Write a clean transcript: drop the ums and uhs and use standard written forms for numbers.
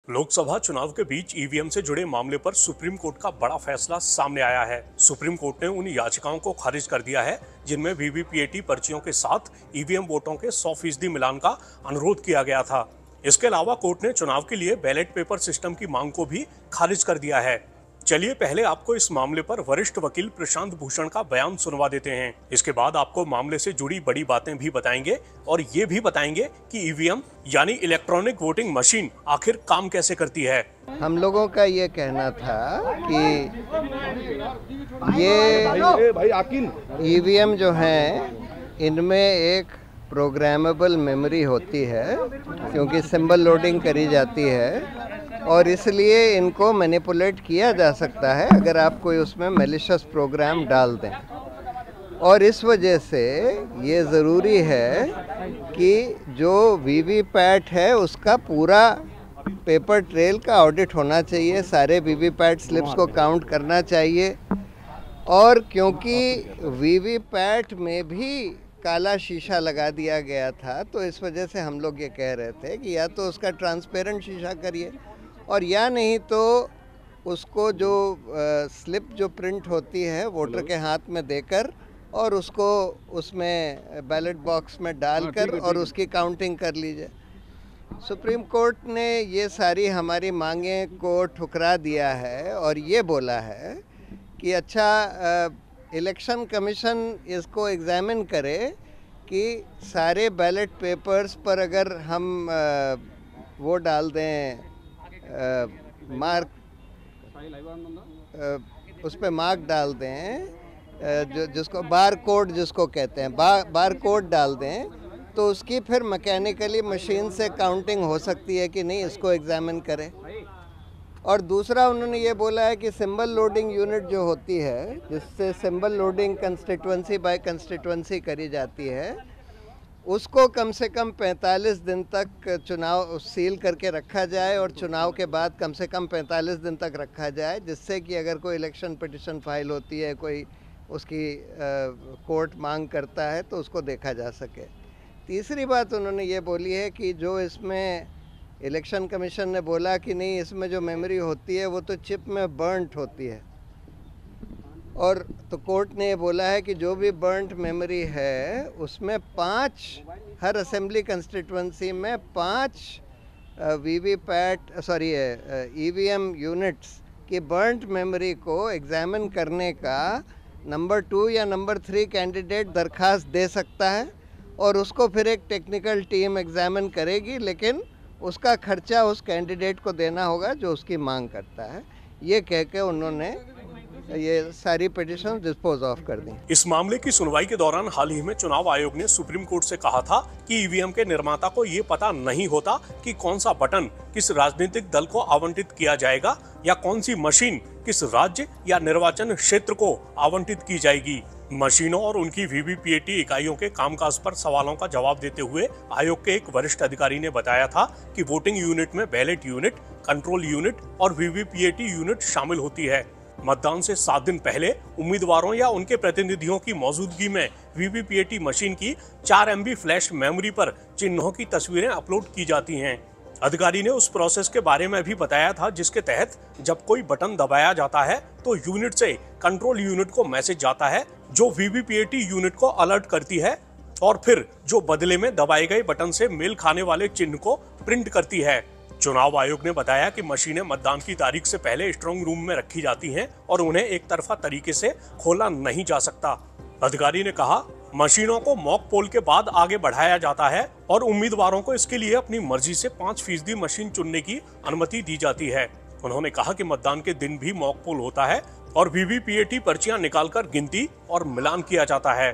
लोकसभा चुनाव के बीच ईवीएम से जुड़े मामले पर सुप्रीम कोर्ट का बड़ा फैसला सामने आया है। सुप्रीम कोर्ट ने उन याचिकाओं को खारिज कर दिया है जिनमें वीवीपीएटी पर्चियों के साथ ईवीएम वोटों के 100% मिलान का अनुरोध किया गया था। इसके अलावा कोर्ट ने चुनाव के लिए बैलेट पेपर सिस्टम की मांग को भी खारिज कर दिया है। चलिए पहले आपको इस मामले पर वरिष्ठ वकील प्रशांत भूषण का बयान सुनवा देते हैं। इसके बाद आपको मामले से जुड़ी बड़ी बातें भी बताएंगे और ये भी बताएंगे कि ईवीएम यानी इलेक्ट्रॉनिक वोटिंग मशीन आखिर काम कैसे करती है। हम लोगों का ये कहना था कि ये ईवीएम जो हैं इनमें एक प्रोग्रामेबल मेमोरी होती है क्योंकि सिंबल लोडिंग करी जाती है और इसलिए इनको मैनिपुलेट किया जा सकता है अगर आप कोई उसमें मैलिशियस प्रोग्राम डाल दें। और इस वजह से ये ज़रूरी है कि जो वीवीपैट है उसका पूरा पेपर ट्रेल का ऑडिट होना चाहिए, सारे वीवीपैट स्लिप्स को काउंट करना चाहिए। और क्योंकि वीवीपैट में भी काला शीशा लगा दिया गया था तो इस वजह से हम लोग ये कह रहे थे कि या तो उसका ट्रांसपेरेंट शीशा करिए और या नहीं तो उसको जो स्लिप जो प्रिंट होती है वोटर के हाथ में देकर और उसको उसमें बैलेट बॉक्स में डालकर और उसकी काउंटिंग कर लीजिए। सुप्रीम कोर्ट ने ये सारी हमारी मांगें को ठुकरा दिया है और ये बोला है कि अच्छा इलेक्शन कमीशन इसको एग्जामिन करे कि सारे बैलेट पेपर्स पर अगर हम वो डाल दें मार्क उस पर मार्क डाल दें जिसको बार कोड जिसको कहते हैं बार कोड डाल दें तो उसकी फिर मैकेनिकली मशीन से काउंटिंग हो सकती है कि नहीं, इसको एग्जामिन करें। और दूसरा उन्होंने ये बोला है कि सिंबल लोडिंग यूनिट जो होती है जिससे symbol loading constituency by constituency करी जाती है उसको कम से कम 45 दिन तक चुनाव सील करके रखा जाए और चुनाव के बाद कम से कम 45 दिन तक रखा जाए, जिससे कि अगर कोई इलेक्शन पिटिशन फाइल होती है, कोई उसकी कोर्ट मांग करता है तो उसको देखा जा सके। तीसरी बात उन्होंने ये बोली है कि जो इसमें इलेक्शन कमीशन ने बोला कि नहीं इसमें जो मेमोरी होती है वो तो चिप में बर्नट होती है और तो कोर्ट ने ये बोला है कि जो भी बर्नट मेमोरी है उसमें 5 हर असेंबली कंस्टिट्यूंसी में 5 ईवीएम यूनिट्स की बर्नट मेमोरी को एग्जामिन करने का नंबर 2 या नंबर 3 कैंडिडेट दरख्वास्त दे सकता है और उसको फिर एक टेक्निकल टीम एग्जामिन करेगी, लेकिन उसका खर्चा उस कैंडिडेट को देना होगा जो उसकी मांग करता है। ये कह के उन्होंने ये सारी पिटीशन डिस्पोज ऑफ कर दी। इस मामले की सुनवाई के दौरान हाल ही में चुनाव आयोग ने सुप्रीम कोर्ट से कहा था कि ईवीएम के निर्माता को ये पता नहीं होता कि कौन सा बटन किस राजनीतिक दल को आवंटित किया जाएगा या कौन सी मशीन किस राज्य या निर्वाचन क्षेत्र को आवंटित की जाएगी। मशीनों और उनकी वीवीपीएटी इकाइयों के कामकाज पर सवालों का जवाब देते हुए आयोग के एक वरिष्ठ अधिकारी ने बताया था कि वोटिंग यूनिट में बैलेट यूनिट, कंट्रोल यूनिट और वीवीपीएटी यूनिट शामिल होती है। मतदान से 7 दिन पहले उम्मीदवारों या उनके प्रतिनिधियों की मौजूदगी में वीवीपीएटी मशीन की 4 MB फ्लैश मेमोरी पर चिन्हों की तस्वीरें अपलोड की जाती हैं। अधिकारी ने उस प्रोसेस के बारे में भी बताया था जिसके तहत जब कोई बटन दबाया जाता है तो यूनिट से कंट्रोल यूनिट को मैसेज जाता है जो वीवीपीएटी यूनिट को अलर्ट करती है और फिर जो बदले में दबाए गए बटन से मेल खाने वाले चिन्ह को प्रिंट करती है। चुनाव आयोग ने बताया कि मशीनें मतदान की तारीख से पहले स्ट्रांग रूम में रखी जाती हैं और उन्हें एक तरफा तरीके से खोला नहीं जा सकता। अधिकारी ने कहा, मशीनों को मॉक पोल के बाद आगे बढ़ाया जाता है और उम्मीदवारों को इसके लिए अपनी मर्जी से 5% मशीन चुनने की अनुमति दी जाती है। उन्होंने कहा कि मतदान के दिन भी मॉक पोल होता है और वीवीपीएटी पर्चियां निकालकर गिनती और मिलान किया जाता है।